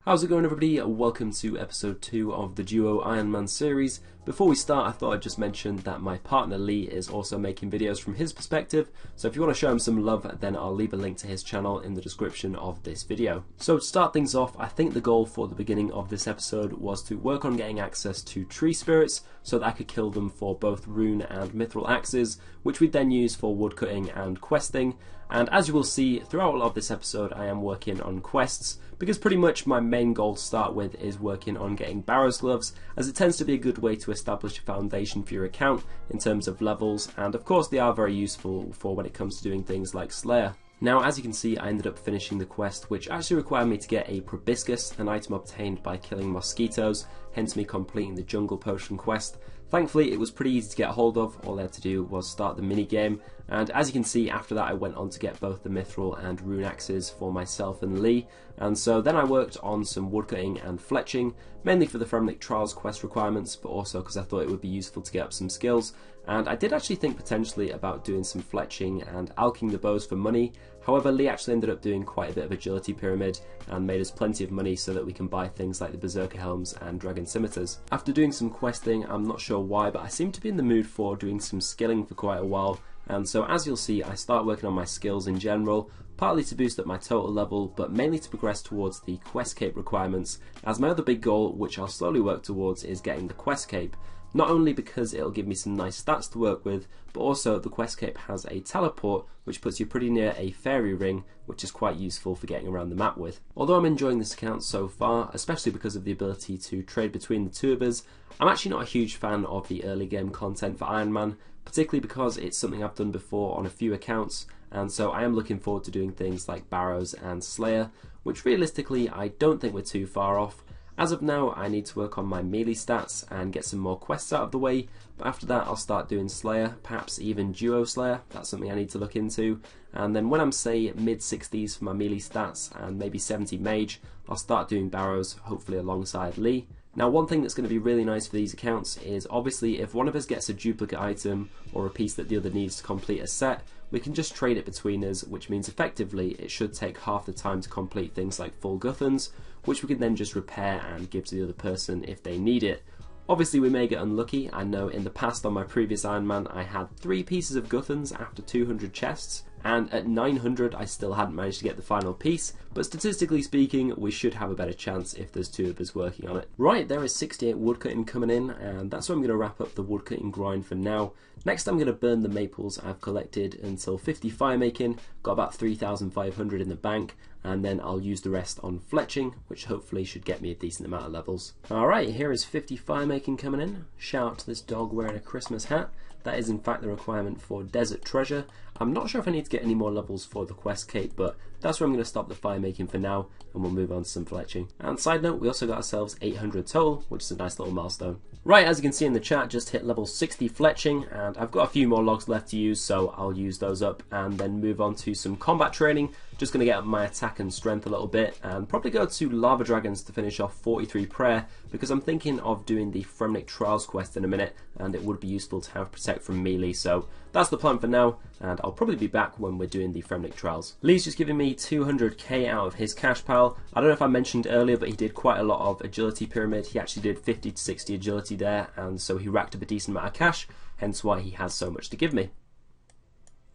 How's it going, everybody? Welcome to episode 2 of the Duo Iron Man series. Before we start, I thought I'd just mention that my partner Lee is also making videos from his perspective, so if you want to show him some love, then I'll leave a link to his channel in the description of this video. So to start things off, I think the goal for the beginning of this episode was to work on getting access to tree spirits so that I could kill them for both rune and mithril axes, which we'd then use for woodcutting and questing. And as you will see throughout a lot of this episode, I am working on quests, because pretty much my main goal to start with is working on getting Barrow's Gloves, as it tends to be a good way to establish a foundation for your account in terms of levels, and of course they are very useful for when it comes to doing things like Slayer. Now, as you can see, I ended up finishing the quest, which actually required me to get a proboscis, an item obtained by killing mosquitoes, hence me completing the jungle potion quest. Thankfully, it was pretty easy to get a hold of. All I had to do was start the mini game, and as you can see, after that I went on to get both the mithril and rune axes for myself and Lee. And so then I worked on some woodcutting and fletching, mainly for the Fremlich Trials quest requirements, but also because I thought it would be useful to get up some skills. And I did actually think potentially about doing some fletching and alching the bows for money. However, Lee actually ended up doing quite a bit of agility pyramid and made us plenty of money so that we can buy things like the berserker helms and dragon scimitars. After doing some questing, I'm not sure why, but I seem to be in the mood for doing some skilling for quite a while. And so as you'll see, I start working on my skills in general, partly to boost up my total level, but mainly to progress towards the quest cape requirements, as my other big goal, which I'll slowly work towards, is getting the quest cape. Not only because it'll give me some nice stats to work with, but also the quest cape has a teleport which puts you pretty near a fairy ring, which is quite useful for getting around the map with. Although I'm enjoying this account so far, especially because of the ability to trade between the two of us, I'm actually not a huge fan of the early game content for Iron Man, particularly because it's something I've done before on a few accounts, and so I am looking forward to doing things like Barrows and Slayer, which realistically I don't think we're too far off. As of now, I need to work on my melee stats and get some more quests out of the way, but after that I'll start doing Slayer, perhaps even Duo Slayer. That's something I need to look into. And then when I'm, say, mid-60s for my melee stats and maybe 70 mage, I'll start doing Barrows, hopefully alongside Lee. Now, one thing that's going to be really nice for these accounts is obviously if one of us gets a duplicate item or a piece that the other needs to complete a set, we can just trade it between us, which means effectively it should take half the time to complete things like full Guthans, which we can then just repair and give to the other person if they need it. Obviously we may get unlucky. I know in the past on my previous Iron Man I had 3 pieces of Guthans after 200 chests, and at 900 I still hadn't managed to get the final piece, but statistically speaking we should have a better chance if there's 2 of us working on it. Right, there is 68 woodcutting coming in, and that's where I'm going to wrap up the woodcutting grind for now. Next I'm going to burn the maples I've collected until 50 fire making, got about 3,500 in the bank, and then I'll use the rest on fletching, which hopefully should get me a decent amount of levels. Alright, here is 50 fire making coming in. Shout out to this dog wearing a Christmas hat. That is in fact the requirement for Desert Treasure. I'm not sure if I need to get any more levels for the quest cape, but that's where I'm going to stop the fire making for now, and we'll move on to some fletching. And side note, we also got ourselves 800 total, which is a nice little milestone. Right, as you can see in the chat, just hit level 60 fletching, and I've got a few more logs left to use, so I'll use those up and then move on to some combat training. Just going to get up my attack and strength a little bit, and probably go to Lava Dragons to finish off 43 prayer, because I'm thinking of doing the Fremlich Trials quest in a minute, and it would be useful to have protect from melee, so that's the plan for now, and I'll probably be back when we're doing the Fremlich Trials. Lee's just giving me 200k out of his cash pile. I don't know if I mentioned earlier, but he did quite a lot of agility pyramid. He actually did 50 to 60 agility there, and so he racked up a decent amount of cash, hence why he has so much to give me.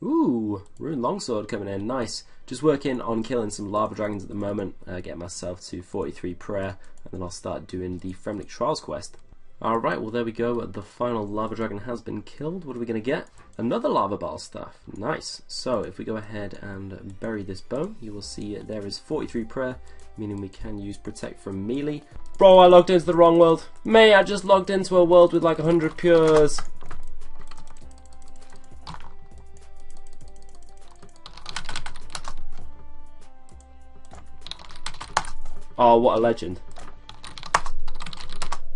Ooh, Rune Longsword coming in, nice. Just working on killing some lava dragons at the moment, get myself to 43 prayer, and then I'll start doing the Fremlich Trials quest. Alright, well there we go, the final lava dragon has been killed. What are we going to get? Another lava battle staff, nice. So if we go ahead and bury this bone, you will see there is 43 prayer, meaning we can use protect from melee. Bro, I logged into the wrong world. Mate, I just logged into a world with like 100 pures. Oh, what a legend.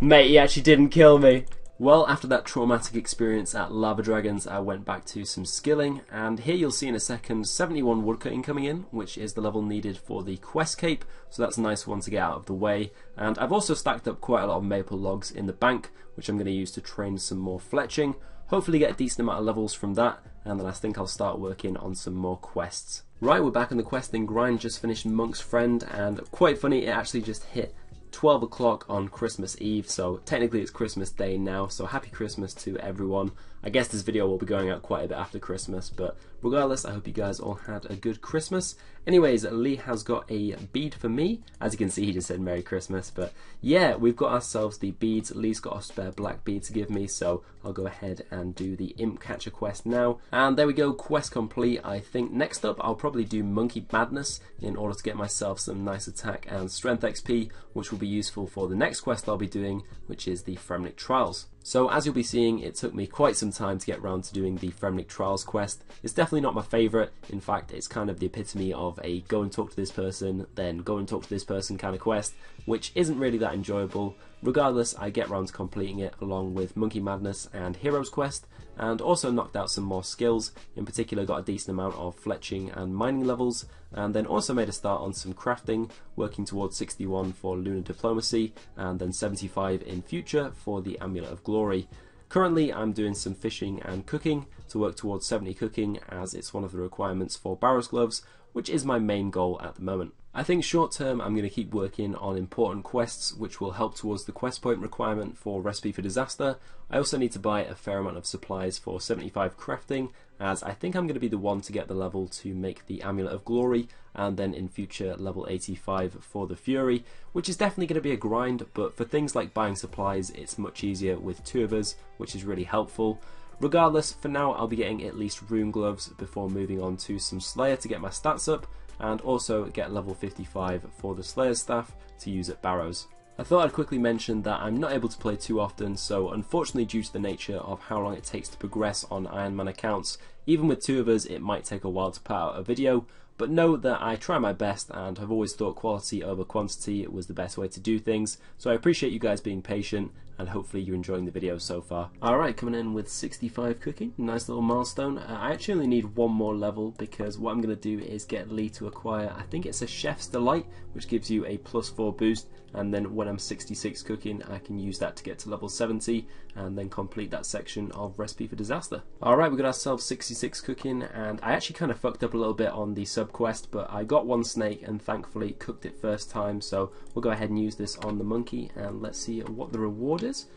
Mate, he actually didn't kill me. Well, after that traumatic experience at Lava Dragons, I went back to some skilling, and here you'll see in a second 71 woodcutting coming in, which is the level needed for the quest cape, so that's a nice one to get out of the way. And I've also stacked up quite a lot of maple logs in the bank, which I'm going to use to train some more fletching, hopefully get a decent amount of levels from that, and then I think I'll start working on some more quests. Right, we're back on the questing grind, just finished Monk's Friend, and quite funny, it actually just hit 12 o'clock on Christmas Eve, so technically it's Christmas Day now, so happy Christmas to everyone. I guess this video will be going out quite a bit after Christmas, but regardless, I hope you guys all had a good Christmas. Anyways, Lee has got a bead for me. As you can see, he just said Merry Christmas, but yeah, we've got ourselves the beads. Lee's got a spare black bead to give me, so I'll go ahead and do the Imp Catcher quest now. And there we go, quest complete. I think next up, I'll probably do Monkey Madness in order to get myself some nice attack and strength XP, which will be useful for the next quest I'll be doing, which is the Fremnik Trials. So as you'll be seeing, it took me quite some time to get around to doing the Fremnik Trials quest. It's definitely not my favourite. In fact, it's kind of the epitome of a go and talk to this person, then go and talk to this person kind of quest, which isn't really that enjoyable. Regardless, I get around to completing it along with Monkey Madness and Heroes Quest, and also knocked out some more skills. In particular, got a decent amount of fletching and mining levels, and then also made a start on some crafting, working towards 61 for Lunar Diplomacy, and then 75 in future for the Amulet of Glory. Currently, I'm doing some fishing and cooking to work towards 70 cooking, as it's one of the requirements for Barrow's Gloves, which is my main goal at the moment. I think short term I'm going to keep working on important quests which will help towards the quest point requirement for Recipe for Disaster. I also need to buy a fair amount of supplies for 75 crafting, as I think I'm going to be the one to get the level to make the Amulet of Glory, and then in future level 85 for the Fury, which is definitely going to be a grind, but for things like buying supplies it's much easier with two of us, which is really helpful. Regardless, for now I'll be getting at least Rune Gloves before moving on to some Slayer to get my stats up, and also get level 55 for the Slayer's Staff to use at Barrows. I thought I'd quickly mention that I'm not able to play too often, so unfortunately due to the nature of how long it takes to progress on Iron Man accounts, even with two of us it might take a while to put out a video, but know that I try my best and have always thought quality over quantity was the best way to do things, so I appreciate you guys being patient, and hopefully you're enjoying the video so far. Alright, coming in with 65 cooking, nice little milestone. I actually only need one more level, because what I'm going to do is get Lee to acquire, I think it's a Chef's Delight, which gives you a +4 boost, and then when I'm 66 cooking I can use that to get to level 70 and then complete that section of Recipe for Disaster. Alright, we got ourselves 66 cooking, and I actually kind of fucked up a little bit on the sub quest, but I got one snake and thankfully cooked it first time, so we'll go ahead and use this on the monkey and let's see what the reward is.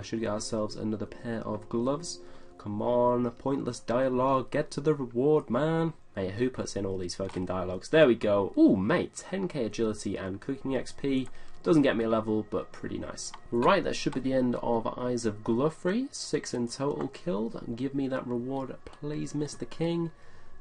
Should get ourselves another pair of gloves. Come on, pointless dialogue, get to the reward, man. Mate, who puts in all these fucking dialogues? There we go. Ooh, mate, 10k agility and cooking XP. Doesn't get me a level, but pretty nice. Right, that should be the end of Eyes of Glory. 6 in total killed. Give me that reward, please, Mr. King.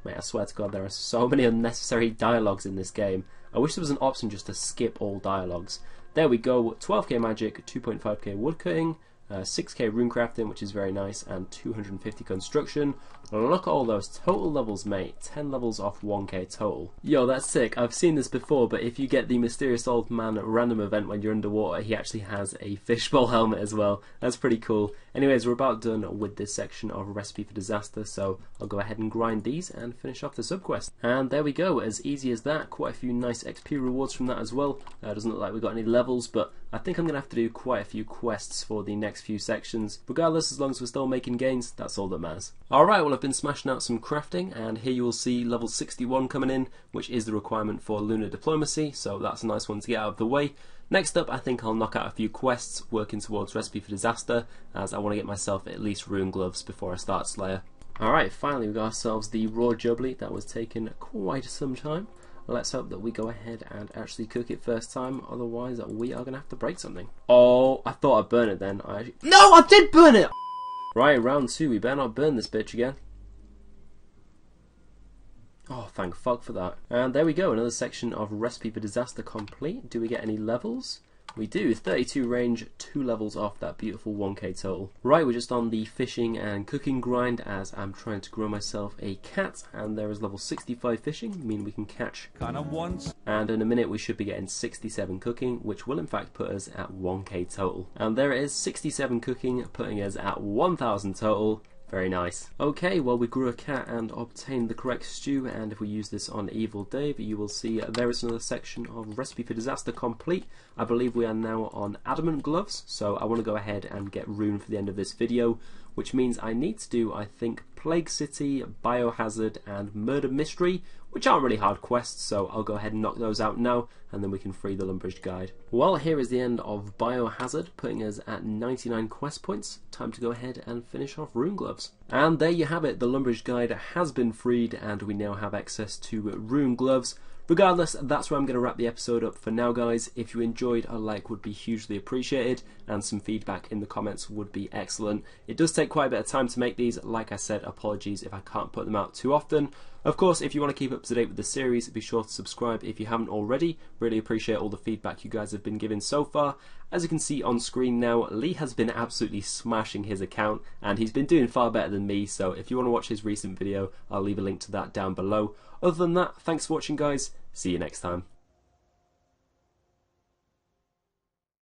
Mate, I swear to God, there are so many unnecessary dialogues in this game. I wish there was an option just to skip all dialogues. There we go, 12k magic, 2.5k woodcutting, 6k runecrafting, which is very nice, and 250 construction. Look at all those total levels, mate. 10 levels off 1k total. Yo, that's sick. I've seen this before, but if you get the Mysterious Old Man random event when you're underwater, he actually has a fishbowl helmet as well. That's pretty cool. Anyways, we're about done with this section of Recipe for Disaster, so I'll go ahead and grind these and finish off the subquest. And there we go, as easy as that. Quite a few nice XP rewards from that as well. Doesn't look like we got any levels, but I think I'm going to have to do quite a few quests for the next few sections. Regardless, as long as we're still making gains, that's all that matters. Alright, well I've been smashing out some crafting, and here you will see level 61 coming in, which is the requirement for Lunar Diplomacy, so that's a nice one to get out of the way. Next up, I think I'll knock out a few quests working towards Recipe for Disaster, as I want to get myself at least Rune Gloves before I start Slayer. Alright, finally we got ourselves the Raw Jubilee. That was taking quite some time. Let's hope that we go ahead and actually cook it first time, otherwise we are going to have to break something. Oh, I thought I'd burn it then. No, I did burn it! Right, round 2, we better not burn this bitch again. Oh, thank fuck for that. And there we go, another section of Recipe for Disaster complete. Do we get any levels? We do, 32 range, 2 levels off that beautiful 1k total. Right, we're just on the fishing and cooking grind as I'm trying to grow myself a cat, and there is level 65 fishing, meaning we can catch once. And in a minute we should be getting 67 cooking, which will in fact put us at 1k total. And there it is, 67 cooking, putting us at 1000 total. Very nice. Okay, well we grew a cat and obtained the correct stew, and if we use this on Evil Dave, you will see there is another section of Recipe for Disaster complete. I believe we are now on Adamant Gloves, so I want to go ahead and get Rune for the end of this video, which means I need to do, I think, Plague City, Biohazard, and Murder Mystery, which aren't really hard quests, so I'll go ahead and knock those out now, and then we can free the Lumbridge Guide. Well, here is the end of Biohazard, putting us at 99 quest points. Time to go ahead and finish off Rune Gloves. And there you have it, the Lumbridge Guide has been freed, and we now have access to Rune Gloves. Regardless, that's where I'm going to wrap the episode up for now, guys. If you enjoyed, a like would be hugely appreciated, and some feedback in the comments would be excellent. It does take quite a bit of time to make these. Like I said, apologies if I can't put them out too often. Of course, if you want to keep up to date with the series, be sure to subscribe if you haven't already. Really appreciate all the feedback you guys have been giving so far. As you can see on screen now, Lee has been absolutely smashing his account, and he's been doing far better than me, so if you want to watch his recent video, I'll leave a link to that down below. Other than that, thanks for watching, guys. See you next time.